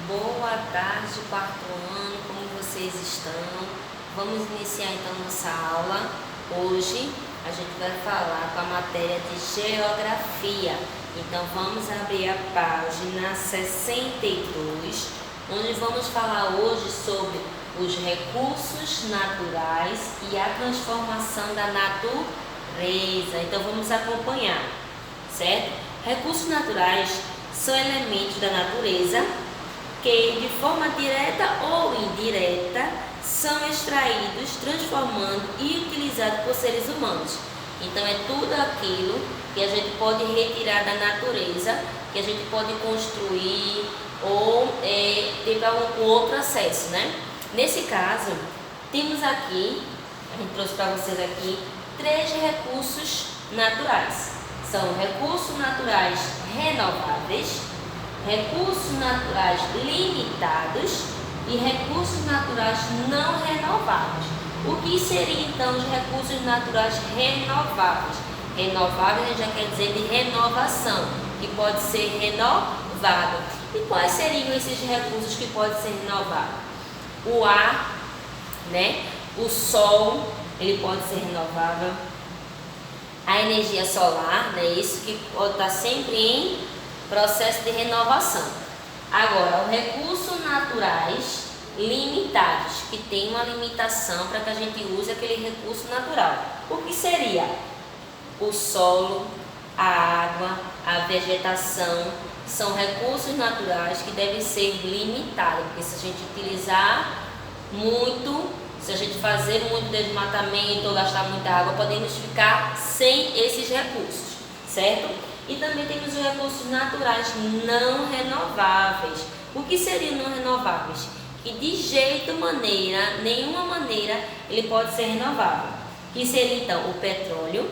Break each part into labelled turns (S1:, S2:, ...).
S1: Boa tarde, quarto ano, como vocês estão? Vamos iniciar então nossa aula. Hoje a gente vai falar com a matéria de Geografia. Então vamos abrir a página 62, onde vamos falar hoje sobre os recursos naturais e a transformação da natureza. Então vamos acompanhar, certo? Recursos naturais são elementos da natureza que, de forma direta ou indireta, são extraídos, transformando e utilizados por seres humanos. Então, é tudo aquilo que a gente pode retirar da natureza, que a gente pode construir ou ter algum outro acesso, né? Nesse caso, temos aqui, a gente trouxe para vocês aqui, 3 recursos naturais. São recursos naturais renováveis, recursos naturais limitados e recursos naturais não renováveis. O que seriam então os recursos naturais renováveis? Renováveis já quer dizer de renovação, que pode ser renovado. E quais seriam esses recursos que podem ser renovados? O ar, né? O sol, ele pode ser renovável. A energia solar, né? Isso que pode estar sempre em processo de renovação. Agora, os recursos naturais limitados, que tem uma limitação para que a gente use aquele recurso natural. O que seria? O solo, a água, a vegetação, são recursos naturais que devem ser limitados, porque se a gente utilizar muito, se a gente fazer muito desmatamento ou gastar muita água, podemos ficar sem esses recursos, certo? E também temos os recursos naturais não renováveis. O que seriam não renováveis? Que de nenhuma maneira, ele pode ser renovável. Que seria então o petróleo,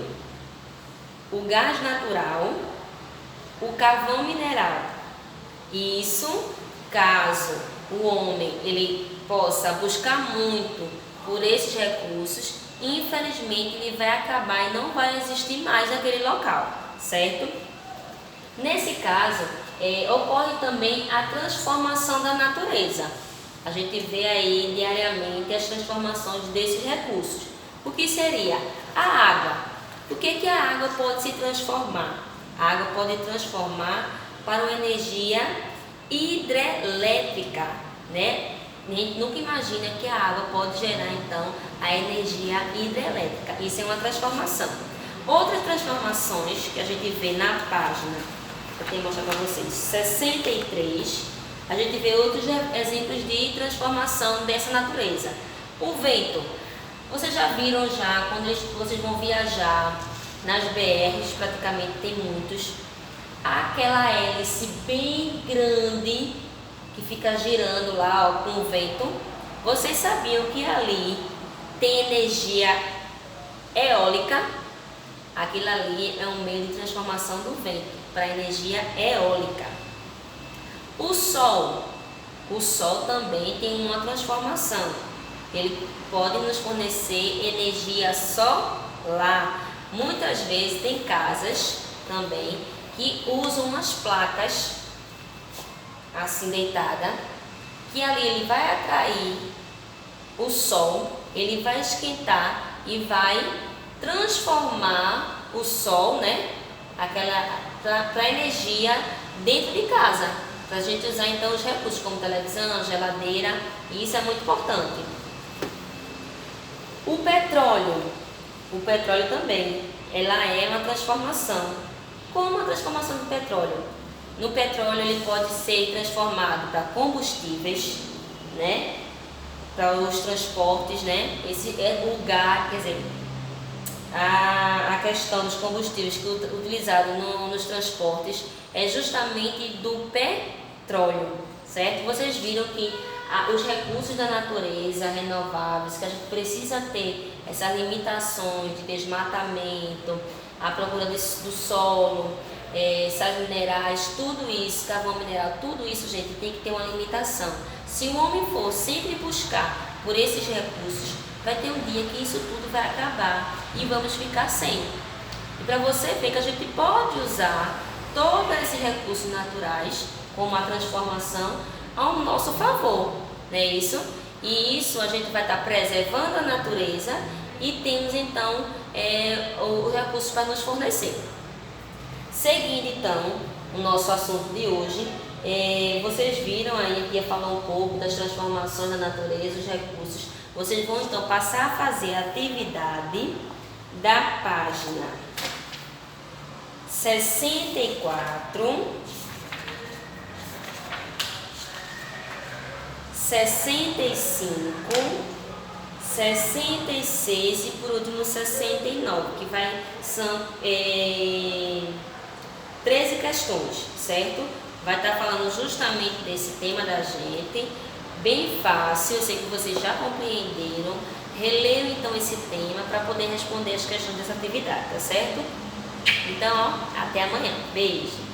S1: o gás natural, o carvão mineral. Isso caso o homem ele possa buscar muito por esses recursos, infelizmente ele vai acabar e não vai existir mais naquele local, certo? Nesse caso, ocorre também a transformação da natureza. A gente vê aí diariamente as transformações desses recursos. O que seria? A água. O que a água pode se transformar? A água pode transformar para uma energia hidrelétrica, né? A gente nunca imagina que a água pode gerar então a energia hidrelétrica. Isso é uma transformação. Outras transformações que a gente vê na página, eu tenho que mostrar para vocês, 63, a gente vê outros exemplos de transformação dessa natureza. O vento. Vocês já viram quando vocês vão viajar nas BRs, praticamente tem muitos, aquela hélice bem grande que fica girando lá com o vento. Vocês sabiam que ali tem energia eólica? Aquilo ali é um meio de transformação do vento para energia eólica. O sol também tem uma transformação. Ele pode nos fornecer energia solar. Muitas vezes tem casas também que usam umas placas assim deitada, que ali ele vai atrair o sol, ele vai esquentar e vai transformar o sol, né? Para energia dentro de casa, para a gente usar então os recursos como televisão, geladeira, e isso é muito importante. O petróleo também, ela é uma transformação. Como a transformação do petróleo? No petróleo ele pode ser transformado para combustíveis, né? Para os transportes, né? Esse é o gás, quer dizer, a questão dos combustíveis que é utilizado nos transportes é justamente do petróleo, certo? Vocês viram que os recursos da natureza renováveis, que a gente precisa ter essas limitações de desmatamento, a procura do solo, sais minerais, tudo isso, carvão mineral, tudo isso, gente, tem que ter uma limitação. Se o homem for sempre buscar por esses recursos, vai ter um dia que isso tudo vai acabar e vamos ficar sem. E para você ver que a gente pode usar todos esses recursos naturais, como a transformação, ao nosso favor, não é isso? E isso a gente vai estar preservando a natureza e temos então os recursos para nos fornecer. Seguindo então o nosso assunto de hoje, vocês viram aí que ia falar um pouco das transformações da natureza, os recursos. Vocês vão então passar a fazer a atividade da página 64, 65, 66 e por último 69, que são 13 questões, certo? Vai estar falando justamente desse tema da gente, bem fácil, eu sei que vocês já compreenderam. Releiam então esse tema para poder responder as questões dessa atividade, tá certo? Então, ó, até amanhã. Beijo!